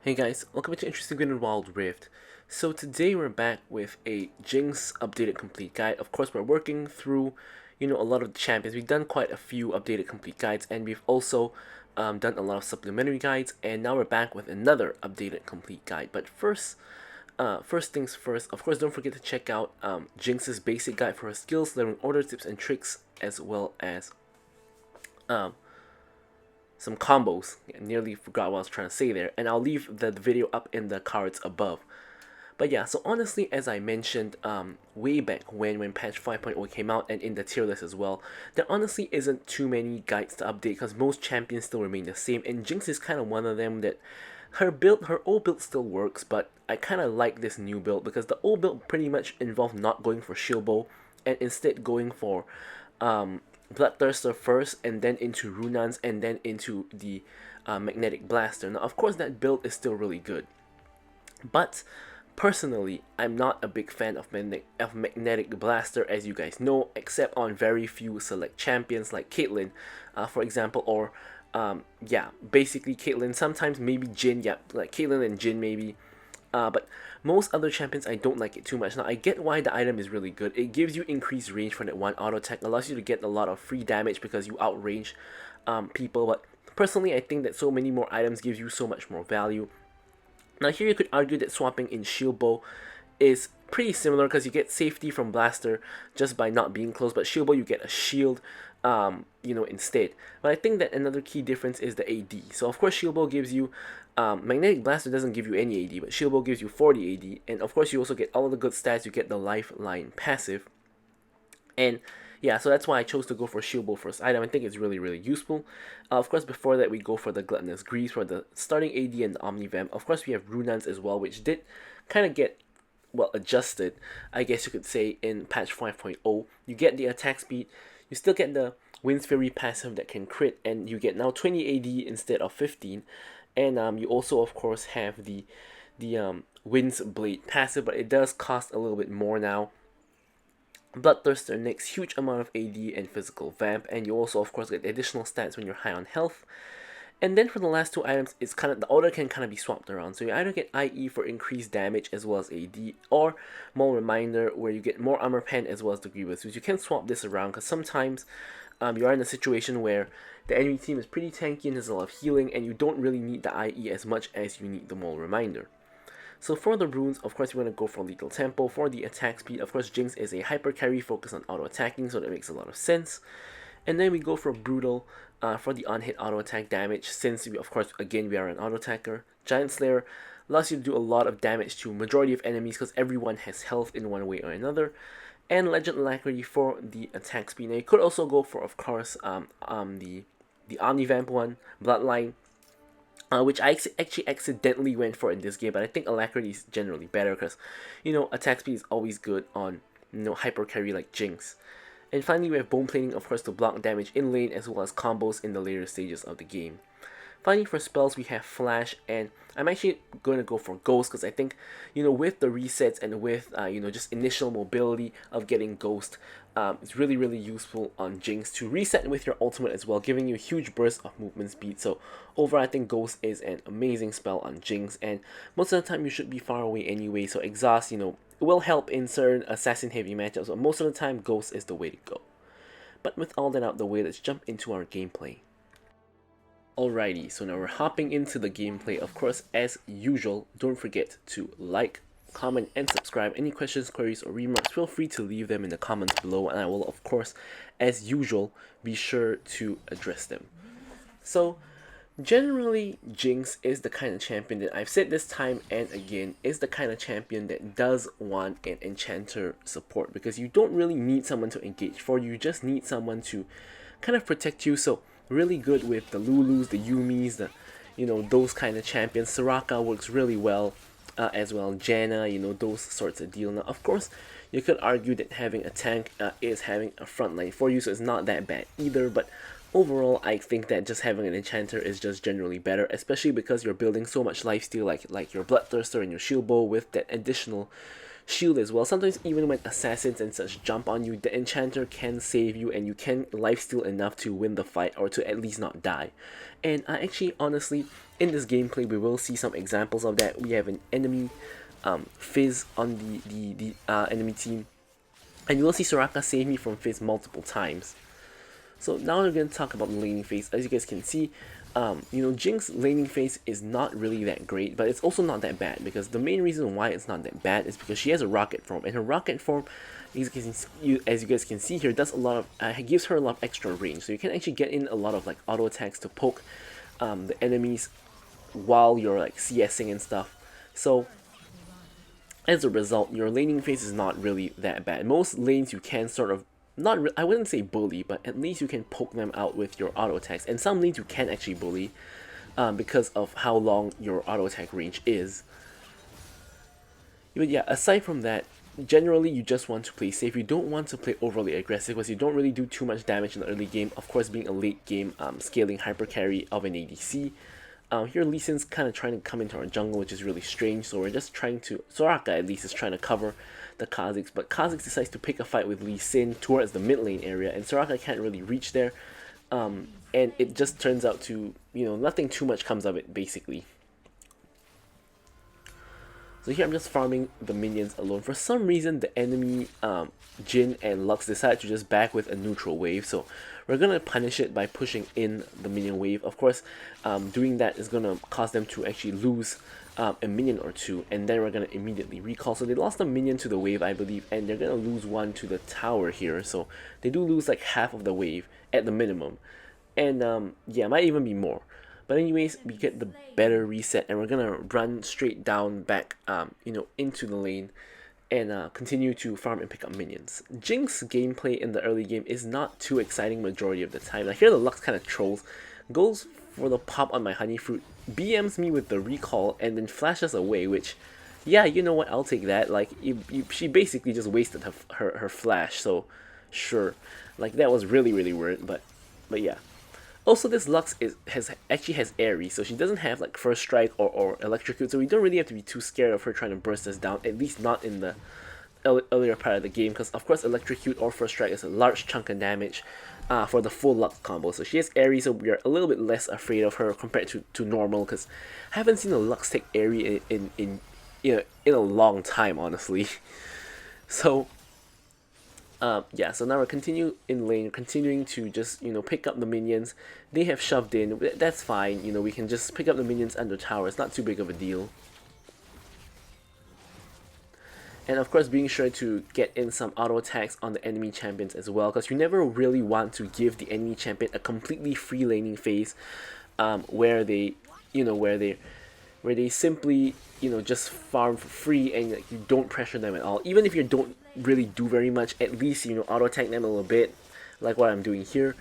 Hey guys, welcome to Interesting Good and Wild Rift. So today we're back with a Jinx updated complete guide. Of course, we're working through, a lot of the champions. We've done quite a few updated complete guides, and we've also done a lot of supplementary guides. And now we're back with another updated complete guide. But first things first. Of course, don't forget to check out Jinx's basic guide for her skills, learning order tips and tricks, as well as some combos. I nearly forgot what I was trying to say there, and I'll leave the video up in the cards above. But yeah, so honestly, as I mentioned way back when patch 5.0 came out and in the tier list as well, there honestly isn't too many guides to update because most champions still remain the same, and Jinx is kind of one of them that her old build still works, but I kind of like this new build because the old build pretty much involved not going for shield bow and instead going for Bloodthirster first, and then into Runans, and then into the Magnetic Blaster. Now, of course, that build is still really good, but personally, I'm not a big fan of Magnetic Blaster, as you guys know, except on very few select champions like Caitlyn, for example, or yeah, basically Caitlyn. Sometimes maybe Jin, yeah, like Caitlyn and Jin maybe. But most other champions, I don't like it too much. Now, I get why the item is really good. It gives you increased range for that one auto attack, allows you to get a lot of free damage because you outrange people. But personally, I think that so many more items gives you so much more value. Now, here you could argue that swapping in shield bow is pretty similar because you get safety from blaster just by not being close, but shield bow you get a shield instead. But I think that another key difference is the AD. So of course shield bow gives you Magnetic Blaster doesn't give you any AD, but shield bow gives you 40 AD, and of course you also get all of the good stats. You get the lifeline passive, and yeah, so that's why I chose to go for shield bow first item. I think it's really useful. Of course, before that we go for the Gluttonous Grease for the starting AD and the Omnivamp. Of course, we have Runans as well, which did kind of get adjusted, I guess you could say, in patch 5.0. You get the attack speed, you still get the Wind's Fury passive that can crit, and you get now 20 AD instead of 15. And you also, of course, have the Wind's Blade passive, but it does cost a little bit more now. Bloodthirster next, huge amount of AD and physical vamp, and you also, of course, get additional stats when you're high on health. And then for the last two items, it's kind of the order can kind of be swapped around. So you either get IE for increased damage as well as AD, or Maul Reminder where you get more armor pen as well as the Grievous. So you can swap this around because sometimes you are in a situation where the enemy team is pretty tanky and there's a lot of healing, and you don't really need the IE as much as you need the Maul Reminder. So for the runes, of course, you want to go for Lethal Tempo. For the attack speed, of course, Jinx is a hyper carry focused on auto attacking, so that makes a lot of sense. And then we go for Brutal for the on-hit auto attack damage, since we, of course, again, we are an auto attacker. Giant Slayer allows you to do a lot of damage to majority of enemies because everyone has health in one way or another. And Legend Alacrity for the attack speed. Now you could also go for, of course, the Omnivamp one, Bloodline, which I actually accidentally went for in this game, but I think Alacrity is generally better because, attack speed is always good on, hyper carry like Jinx. And finally, we have Bone Plating, of course, to block damage in lane as well as combos in the later stages of the game. Finally, for spells, we have Flash, and I'm actually going to go for Ghost because I think, with the resets and with, just initial mobility of getting Ghost, it's really useful on Jinx to reset with your ultimate as well, giving you a huge burst of movement speed. So overall, I think Ghost is an amazing spell on Jinx, and most of the time you should be far away anyway, so Exhaust, it will help in certain assassin heavy matchups, but most of the time Ghost is the way to go. But with all that out the way, let's jump into our gameplay. Alrighty, so now we're hopping into the gameplay. Of course, as usual, don't forget to like, comment, and subscribe. Any questions, queries, or remarks, feel free to leave them in the comments below, and I will, of course, as usual, be sure to address them. So, generally, Jinx is the kind of champion that I've said this time and again, is the kind of champion that does want an enchanter support, because you don't really need someone to engage for, you just need someone to kind of protect you. So really good with the Lulus, the Yumis, the those kind of champions. Soraka works really well as well. Janna, those sorts of deal. Now, of course, you could argue that having a tank is having a front line for you, so it's not that bad either. But overall, I think that just having an enchanter is just generally better, especially because you're building so much lifesteal, like your Bloodthirster and your shield bow with that additional shield as well. Sometimes even when assassins and such jump on you, the enchanter can save you and you can lifesteal enough to win the fight or to at least not die. And I actually honestly in this gameplay we will see some examples of that. We have an enemy Fizz on the enemy team, and you will see Soraka save me from Fizz multiple times. So now we're going to talk about the laning phase. As you guys can see, you know, Jinx laning phase is not really that great, but it's also not that bad, because the main reason why it's not that bad is because she has a rocket form, and her rocket form, as you guys can see here, does a lot of gives her a lot of extra range. So you can actually get in a lot of like auto attacks to poke the enemies while you're like CSing and stuff. So as a result, your laning phase is not really that bad. Most lanes you can sort of I wouldn't say bully, but at least you can poke them out with your auto attacks. And some lanes you can actually bully because of how long your auto attack range is. But yeah, aside from that, generally you just want to play safe. You don't want to play overly aggressive because you don't really do too much damage in the early game. Of course, being a late game scaling hyper carry of an ADC. Here Lee Sin's kind of trying to come into our jungle, which is really strange, so we're just trying to, Soraka at least is trying to cover the Kha'Zix, but Kha'Zix decides to pick a fight with Lee Sin towards the mid lane area, and Soraka can't really reach there, and it just turns out to, you know, nothing too much comes of it, basically. So here I'm just farming the minions alone. For some reason, the enemy Jhin and Lux decide to just back with a neutral wave, so we're gonna punish it by pushing in the minion wave. Of course, doing that is gonna cause them to actually lose a minion or two, and then we're gonna immediately recall. So they lost a minion to the wave, I believe, and they're gonna lose one to the tower here. So they do lose like half of the wave at the minimum, and yeah, might even be more. But anyways, we get the better reset, and we're gonna run straight down back, you know, into the lane, and continue to farm and pick up minions. Jinx gameplay in the early game is not too exciting majority of the time. Like here the Lux kind of trolls, goes for the pop on my honey fruit, BMs me with the recall, and then flashes away, which, yeah, you know what, I'll take that. Like, she basically just wasted her flash, so sure. Like, that was really weird, but yeah. Also, this Lux actually has Airy, so she doesn't have like First Strike or Electrocute, so we don't really have to be too scared of her trying to burst us down, at least not in the earlier part of the game, because of course Electrocute or First Strike is a large chunk of damage for the full Lux combo. So she has Airy, so we are a little bit less afraid of her compared to normal, because I haven't seen a Lux take Airy in a long time, honestly. So yeah, so now we're continuing to just, you know, pick up the minions. They have shoved in, that's fine, you know, we can just pick up the minions under tower, it's not too big of a deal. And of course, being sure to get in some auto attacks on the enemy champions as well, because you never really want to give the enemy champion a completely free laning phase, where they, you know, where they simply, you know, just farm for free and like, you don't pressure them at all. Even if you don't really do very much, at least, you know, auto attack them a little bit, like what I'm doing here.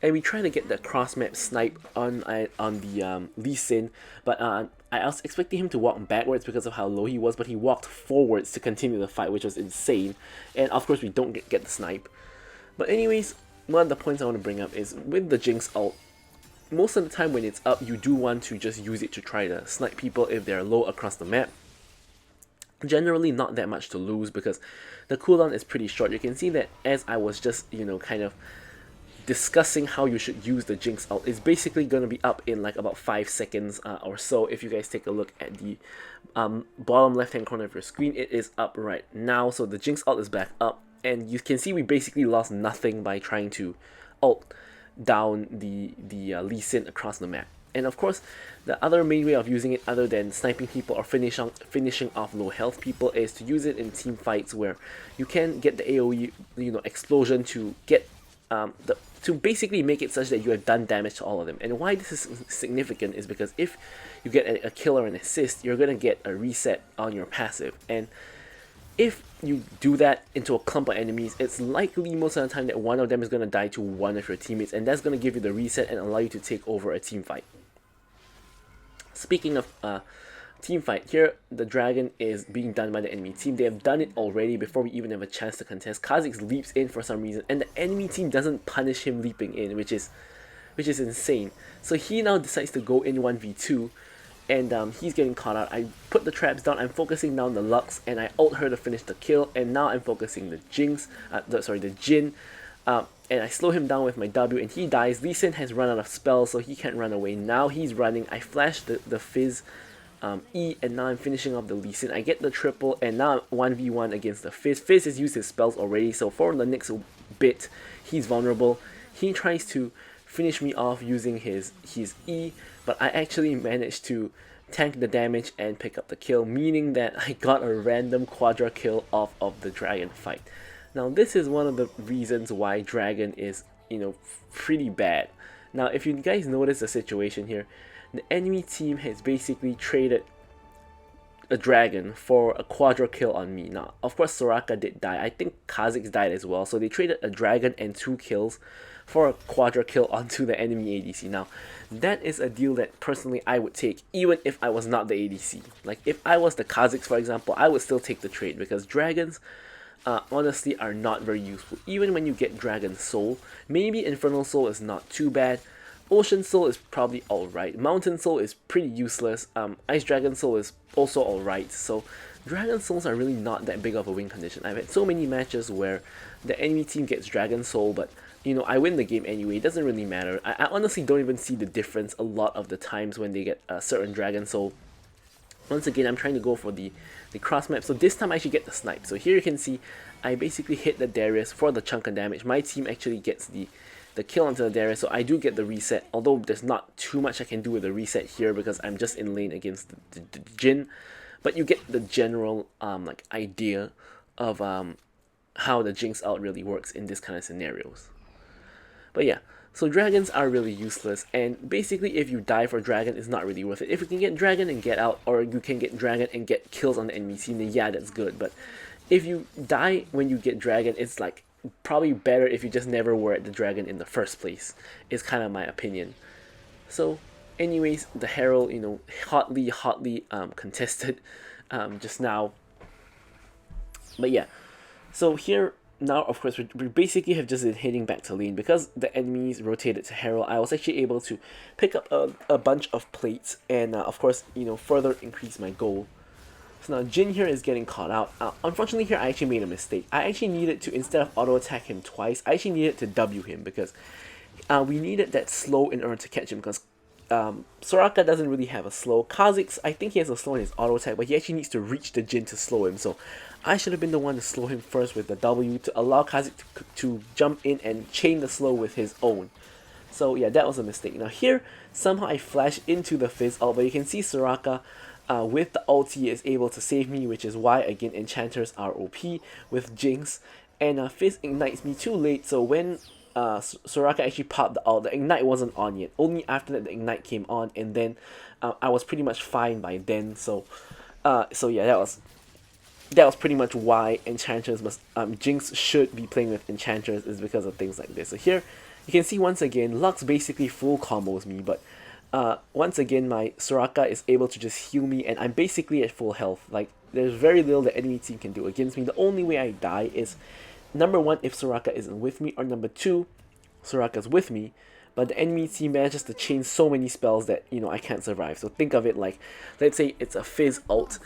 And we try to get the cross map snipe on the Lee Sin, but I was expecting him to walk backwards because of how low he was, but he walked forwards to continue the fight, which was insane. And of course we don't get the snipe. But anyways, one of the points I want to bring up is with the Jinx ult, most of the time when it's up, you do want to just use it to try to snipe people if they're low across the map. Generally not that much to lose because the cooldown is pretty short. You can see that as I was just, you know, kind of discussing how you should use the Jinx ult, it's basically going to be up in like about 5 seconds or so. If you guys take a look at the bottom left hand corner of your screen, it is up right now. So the Jinx ult is back up, and you can see we basically lost nothing by trying to ult down the Lee Sin across the map. And of course, the other main way of using it, other than sniping people or finishing off low health people, is to use it in team fights where you can get the AoE, you know, explosion to get to basically make it such that you have done damage to all of them. And why this is significant is because if you get a kill or an assist, you're gonna get a reset on your passive, and if you do that into a clump of enemies, it's likely most of the time that one of them is going to die to one of your teammates, and that's going to give you the reset and allow you to take over a team fight. Speaking of team fight, here the dragon is being done by the enemy team. They have done it already before we even have a chance to contest. Kha'Zix leaps in for some reason, and the enemy team doesn't punish him leaping in, which is insane. So he now decides to go in 1v2, and he's getting caught out. I put the traps down, I'm focusing down the Lux, and I ult her to finish the kill, and now I'm focusing the Jinx, the Jhin, and I slow him down with my W, and he dies. Lee Sin has run out of spells, so he can't run away. Now he's running. I flash the Fizz E, and now I'm finishing off the Lee Sin. I get the triple, and now I'm 1v1 against the Fizz. Fizz has used his spells already, so for the next bit, he's vulnerable. He tries to finish me off using his E, but I actually managed to tank the damage and pick up the kill, meaning that I got a random quadra kill off of the dragon fight. Now this is one of the reasons why dragon is, pretty bad. Now if you guys notice the situation here, the enemy team has basically traded a dragon for a quadra kill on me. Now of course Soraka did die, I think Kha'Zix died as well, so they traded a dragon and 2 kills for a quadra kill onto the enemy ADC. Now that is a deal that personally I would take, even if I was not the ADC. Like if I was the Kha'Zix, for example, I would still take the trade, because dragons honestly are not very useful. Even when you get Dragon Soul, maybe Infernal Soul is not too bad, Ocean Soul is probably alright, Mountain Soul is pretty useless, Ice Dragon Soul is also alright, so Dragon Souls are really not that big of a win condition. I've had so many matches where the enemy team gets Dragon Soul, but I win the game anyway. It doesn't really matter. I honestly don't even see the difference a lot of the times when they get a certain Dragon Soul. Once again, I'm trying to go for the cross map, so this time I actually get the snipe. So here you can see I basically hit the Darius for the chunk of damage. My team actually gets the kill onto the Darius, so I do get the reset, although there's not too much I can do with the reset here because I'm just in lane against the Jhin. But you get the general idea of how the Jinx ult really works in this kind of scenarios. But yeah, so dragons are really useless, and basically if you die for dragon, it's not really worth it. If you can get dragon and get out, or you can get dragon and get kills on the enemy team, then yeah, that's good. But if you die when you get dragon, it's like probably better if you just never were at the dragon in the first place, is kind of my opinion. So anyways, the Herald, hotly contested just now. But yeah, so here now, of course, we basically have just been heading back to lane because the enemies rotated to Herald. I was actually able to pick up a bunch of plates and, of course, further increase my goal. So now Jhin here is getting caught out. Unfortunately here I actually made a mistake. I actually needed to, instead of auto attack him twice, I actually needed to W him because we needed that slow in order to catch him, because Soraka doesn't really have a slow. Kha'Zix, I think he has a slow in his auto attack, but he actually needs to reach the Jhin to slow him. So I should have been the one to slow him first with the W to allow Kha'Zix to jump in and chain the slow with his own. So yeah, that was a mistake. Now here, somehow I flash into the Fizz ult, but you can see Soraka with the ulti is able to save me, which is why, again, enchanters are OP with Jinx. And Fizz ignites me too late, so when Soraka actually popped the ult, the ignite wasn't on yet. Only after that the ignite came on, and then I was pretty much fine by then. So yeah, that was pretty much why enchanters must Jinx should be playing with enchanters, is because of things like this. So here you can see once again Lux basically full combos me, but once again my Soraka is able to just heal me, and I'm basically at full health. Like, there's very little the enemy team can do against me. The only way I die is, number one, if Soraka isn't with me, or number two, Soraka's with me, but the enemy team manages to chain so many spells that, I can't survive. So think of it like, let's say it's a Fizz ult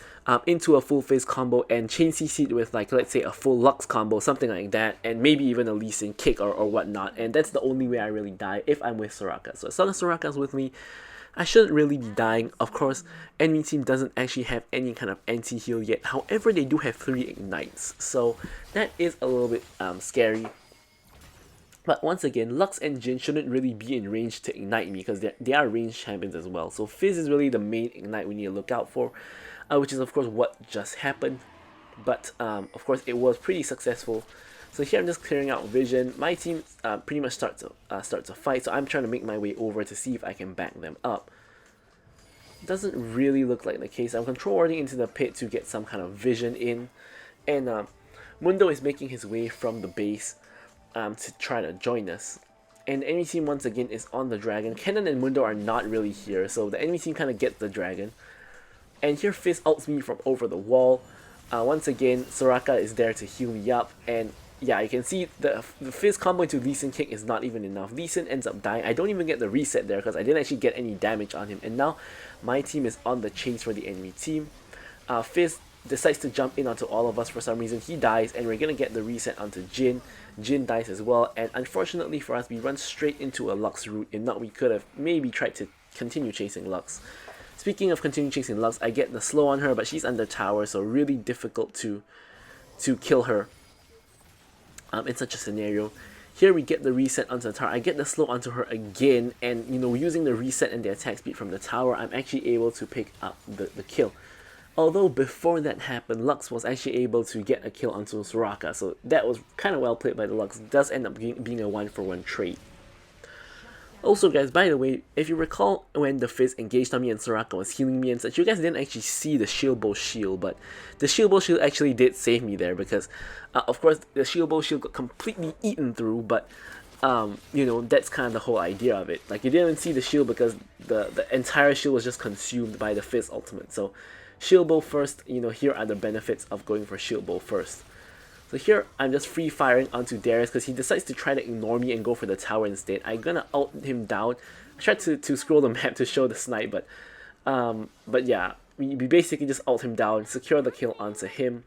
into a full Fizz combo, and chain CC'd with, like, let's say a full Lux combo, something like that, and maybe even a Lee Sin kick or whatnot, and that's the only way I really die if I'm with Soraka. So as long as Soraka's with me, I shouldn't really be dying. Of course, enemy team doesn't actually have any kind of anti-heal yet. However, they do have 3 ignites, so that is a little bit scary. But once again, Lux and Jhin shouldn't really be in range to ignite me, because they are ranged champions as well. So Fizz is really the main ignite we need to look out for, which is of course what just happened. But of course it was pretty successful. So here I'm just clearing out vision. My team pretty much starts a fight, so I'm trying to make my way over to see if I can back them up. Doesn't really look like the case. I'm control warding into the pit to get some kind of vision in, and Mundo is making his way from the base to try to join us. And the enemy team once again is on the dragon. Kennen and Mundo are not really here, so the enemy team kind of gets the dragon. And here Fizz ults me from over the wall. Once again, Soraka is there to heal me up, and yeah, you can see the Fizz combo into Lee Sin kick is not even enough. Lee Sin ends up dying. I don't even get the reset there because I didn't actually get any damage on him. And now my team is on the chase for the enemy team. Fizz decides to jump in onto all of us for some reason. He dies, and we're gonna get the reset onto Jin. Jin dies as well, and unfortunately for us, we run straight into a Lux route. If not, we could have maybe tried to continue chasing Lux. Speaking of continue chasing Lux, I get the slow on her, but she's under tower, so really difficult to kill her in such a scenario. Here we get the reset onto the tower. I get the slow onto her again, and you know, using the reset and the attack speed from the tower, I'm actually able to pick up the kill. Although before that happened, Lux was actually able to get a kill onto Soraka, so that was kind of well played by the Lux. It does end up being a 1-for-1 trade. Also guys, by the way, if you recall when the Fizz engaged on me and Soraka was healing me and such, you guys didn't actually see the shield bow shield, but the shield bow shield actually did save me there because, of course, the shield bow shield got completely eaten through, but, you know, that's kind of the whole idea of it. Like, you didn't see the shield because the entire shield was just consumed by the Fizz ultimate, so shield bow first, you know, here are the benefits of going for shield bow first. So here, I'm just free firing onto Darius because he decides to try to ignore me and go for the tower instead. I'm gonna ult him down. I tried to scroll the map to show the snipe, but yeah, we basically just ult him down, secure the kill onto him,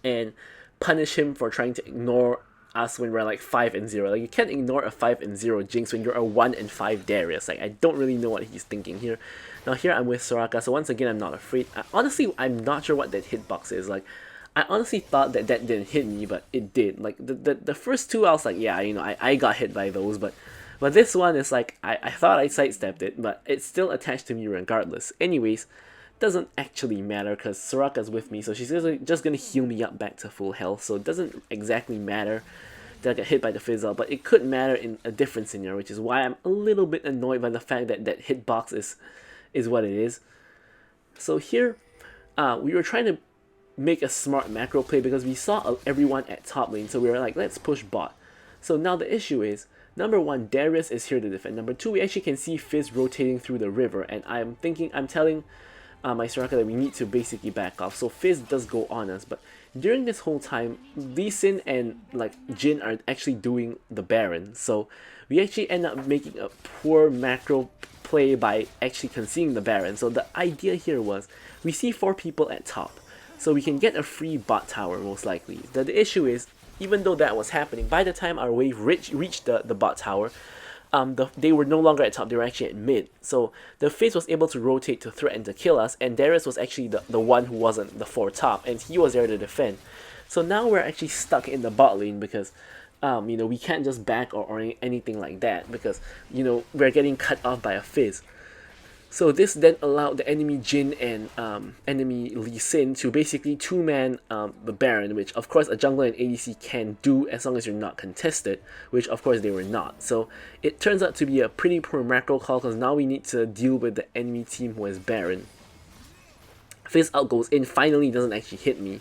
and punish him for trying to ignore us when we're like 5-0. Like, you can't ignore a 5-0 Jinx when you're a 1-5 Darius. Like, I don't really know what he's thinking here. Now here I'm with Soraka, so once again I'm not afraid. Honestly, I'm not sure what that hitbox is. Like, I honestly thought that didn't hit me, but it did. Like, the first two I was like, yeah, you know, I got hit by those, but this one is like, I thought I sidestepped it, but it's still attached to me regardless. Anyways, doesn't actually matter because Soraka's with me, so she's just gonna heal me up back to full health, so it doesn't exactly matter that I get hit by the Fizzle, but it could matter in a different scenario, which is why I'm a little bit annoyed by the fact that that hitbox is what it is. So here, we were trying to make a smart macro play because we saw everyone at top lane, so we were like, let's push bot. So now the issue is, number one, Darius is here to defend. Number two, we actually can see Fizz rotating through the river, and I'm telling my Soraka that we need to basically back off. So Fizz does go on us, but during this whole time, Lee Sin and like Jin are actually doing the Baron. So we actually end up making a poor macro play by actually conceding the Baron. So the idea here was, we see 4 people at top, so we can get a free bot tower most likely. The issue is, even though that was happening, by the time our wave reached the bot tower, they were no longer at top, they were actually at mid. So the Fizz was able to rotate to threaten to kill us, and Darius was actually the one who wasn't the 4 top, and he was there to defend. So now we're actually stuck in the bot lane because, you know, we can't just back or anything like that because, you know, we're getting cut off by a Fizz. So this then allowed the enemy Jin and enemy Lee Sin to basically 2-man the Baron, which of course a jungler and ADC can do as long as you're not contested, which of course they were not. So it turns out to be a pretty poor macro call because now we need to deal with the enemy team who has Baron. Fizz out goes in, finally doesn't actually hit me.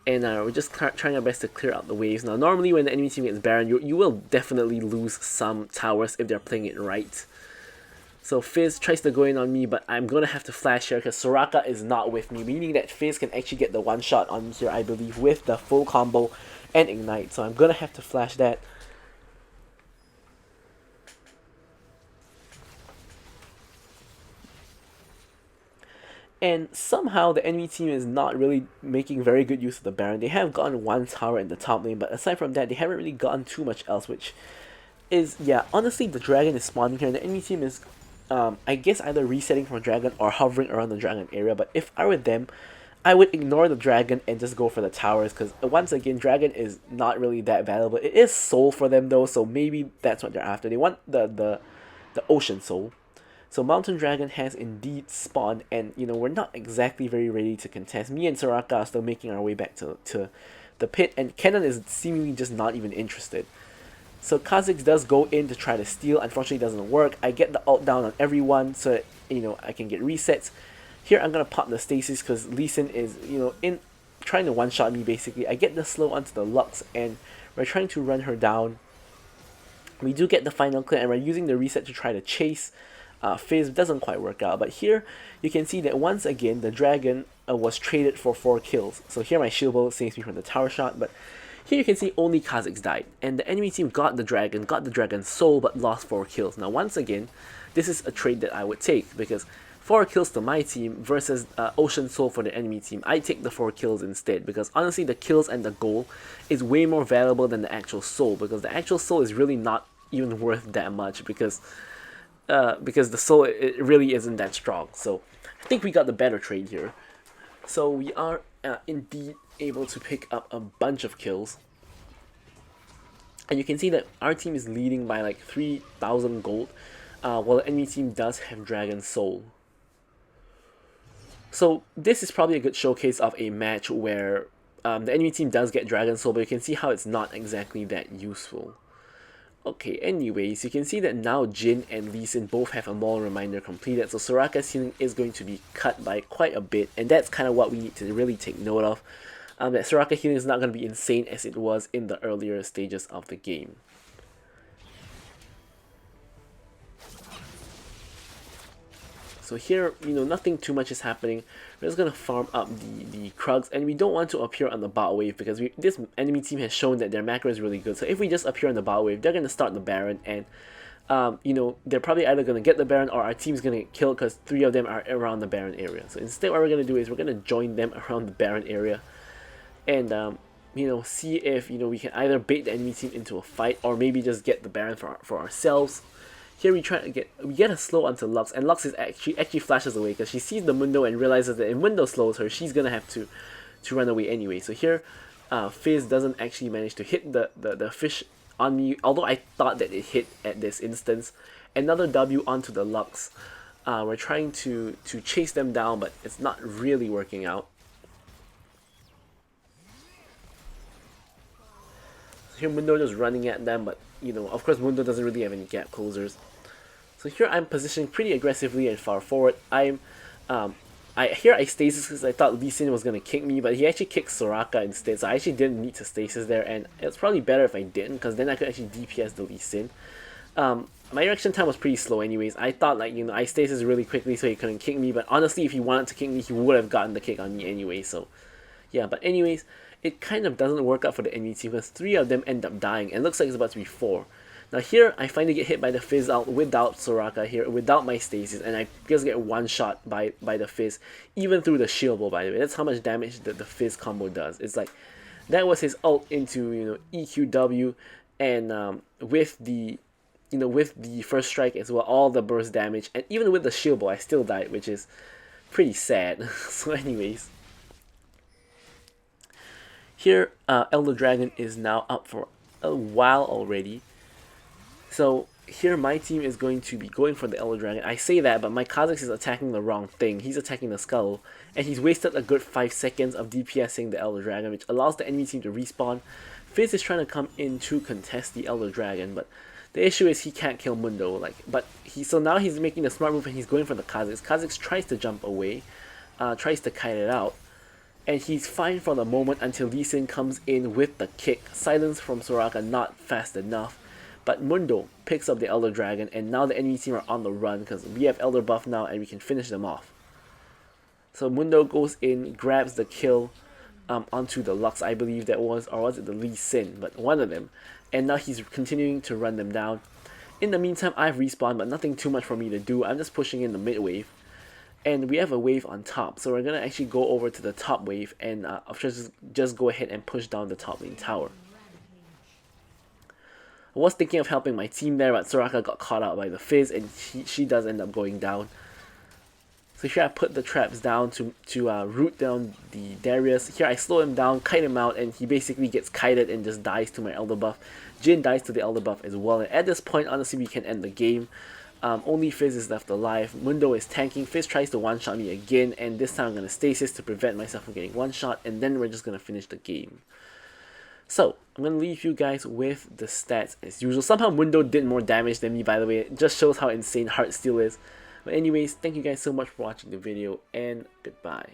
And we're just trying our best to clear out the waves. Now normally when the enemy team gets Baron, you will definitely lose some towers if they're playing it right. So Fizz tries to go in on me, but I'm going to have to flash here because Soraka is not with me, meaning that Fizz can actually get the one shot on me here, I believe, with the full combo and ignite. So I'm going to have to flash that. And somehow the enemy team is not really making very good use of the Baron. They have gotten 1 tower in the top lane, but aside from that, they haven't really gotten too much else, which is, yeah, honestly, the dragon is spawning here, and the enemy team is I guess either resetting from dragon or hovering around the dragon area. But if I were them, I would ignore the dragon and just go for the towers because once again, dragon is not really that valuable. It is soul for them though, so maybe that's what they're after. They want the ocean soul. So mountain dragon has indeed spawned, and you know, we're not exactly very ready to contest. Me and Soraka are still making our way back to the pit, and Kennen is seemingly just not even interested. So Kha'Zix does go in to try to steal. Unfortunately, it doesn't work. I get the ult down on everyone so that, you know, I can get resets. Here, I'm going to pop the stasis because Lee Sin is, you know, in trying to one-shot me, basically. I get the slow onto the Lux, and we're trying to run her down. We do get the final clear, and we're using the reset to try to chase Fizz. Doesn't quite work out. But here, you can see that once again, the dragon was traded for 4 kills. So here, my shield bolt saves me from the tower shot, but here you can see only Kha'Zix died, and the enemy team got the dragon's soul, but lost 4 kills. Now once again, this is a trade that I would take, because 4 kills to my team versus Ocean Soul for the enemy team, I take the 4 kills instead, because honestly the kills and the goal is way more valuable than the actual soul, because the actual soul is really not even worth that much, because the soul, it really isn't that strong. So I think we got the better trade here. So we are indeed able to pick up a bunch of kills. And you can see that our team is leading by like 3,000 gold, while the enemy team does have Dragon Soul. So this is probably a good showcase of a match where the enemy team does get Dragon Soul, but you can see how it's not exactly that useful. Okay, anyways, you can see that now Jin and Lee Sin both have a Maul Reminder completed, so Soraka's healing is going to be cut by quite a bit, and that's kind of what we need to really take note of. That Soraka healing is not going to be insane as it was in the earlier stages of the game. So here, nothing too much is happening. We're just going to farm up the Krugs, and we don't want to appear on the bot wave because this enemy team has shown that their macro is really good. So if we just appear on the bot wave, they're going to start the Baron, and they're probably either going to get the Baron or our team's going to get killed because 3 of them are around the Baron area. So instead what we're going to do is we're going to join them around the Baron area, and see if we can either bait the enemy team into a fight or maybe just get the Baron for ourselves. Here we get a slow onto Lux, and Lux is actually flashes away because she sees the Mundo and realizes that if Mundo slows her, she's gonna have to run away anyway. So here, Fizz doesn't actually manage to hit the fish on me, although I thought that it hit at this instance. Another W onto the Lux. We're trying to chase them down, but it's not really working out. Here Mundo just running at them, but of course Mundo doesn't really have any gap closers. So here I'm positioning pretty aggressively and far forward. I stasis because I thought Lee Sin was gonna kick me, but he actually kicked Soraka instead. So I actually didn't need to stasis there, and it's probably better if I didn't, because then I could actually DPS the Lee Sin. My reaction time was pretty slow anyways. I thought I stasis really quickly so he couldn't kick me, but honestly if he wanted to kick me, he would have gotten the kick on me anyway. So yeah, but anyways, it kind of doesn't work out for the enemy team because 3 of them end up dying, and it looks like it's about to be 4. Now here, I finally get hit by the Fizz out without Soraka here, without my stasis, and I just get one shot by the Fizz, even through the shield bow, by the way. That's how much damage the Fizz combo does. It's like, that was his ult into, EQW, and with the first strike as well, all the burst damage, and even with the shield bow, I still died, which is pretty sad. So anyways. Here, Elder Dragon is now up for a while already. So here my team is going to be going for the Elder Dragon. I say that, but my Kha'Zix is attacking the wrong thing. He's attacking the Skull, and he's wasted a good 5 seconds of DPSing the Elder Dragon, which allows the enemy team to respawn. Fizz is trying to come in to contest the Elder Dragon, but the issue is he can't kill Mundo. So now he's making the smart move and he's going for the Kha'Zix. Kha'Zix tries to jump away, tries to kite it out, and he's fine for the moment until Lee Sin comes in with the kick. Silence from Soraka not fast enough, but Mundo picks up the Elder Dragon, and now the enemy team are on the run because we have Elder buff now and we can finish them off. So Mundo goes in, grabs the kill onto the Lux, I believe that was, or was it the Lee Sin, but one of them, and now he's continuing to run them down. In the meantime, I've respawned, but nothing too much for me to do. I'm just pushing in the mid wave, and we have a wave on top, so we're gonna actually go over to the top wave and just go ahead and push down the top lane tower. I was thinking of helping my team there, but Soraka got caught out by the Fizz, and she does end up going down. So here I put the traps down to root down the Darius. Here I slow him down, kite him out, and he basically gets kited and just dies to my Elder buff. Jin dies to the Elder buff as well, and at this point, honestly, we can end the game. Only Fizz is left alive. Mundo is tanking. Fizz tries to one-shot me again, and this time I'm going to stasis to prevent myself from getting one-shot, and then we're just going to finish the game. So, I'm going to leave you guys with the stats as usual. Somehow Mundo did more damage than me, by the way. It just shows how insane Heartsteel is. But anyways, thank you guys so much for watching the video, and goodbye.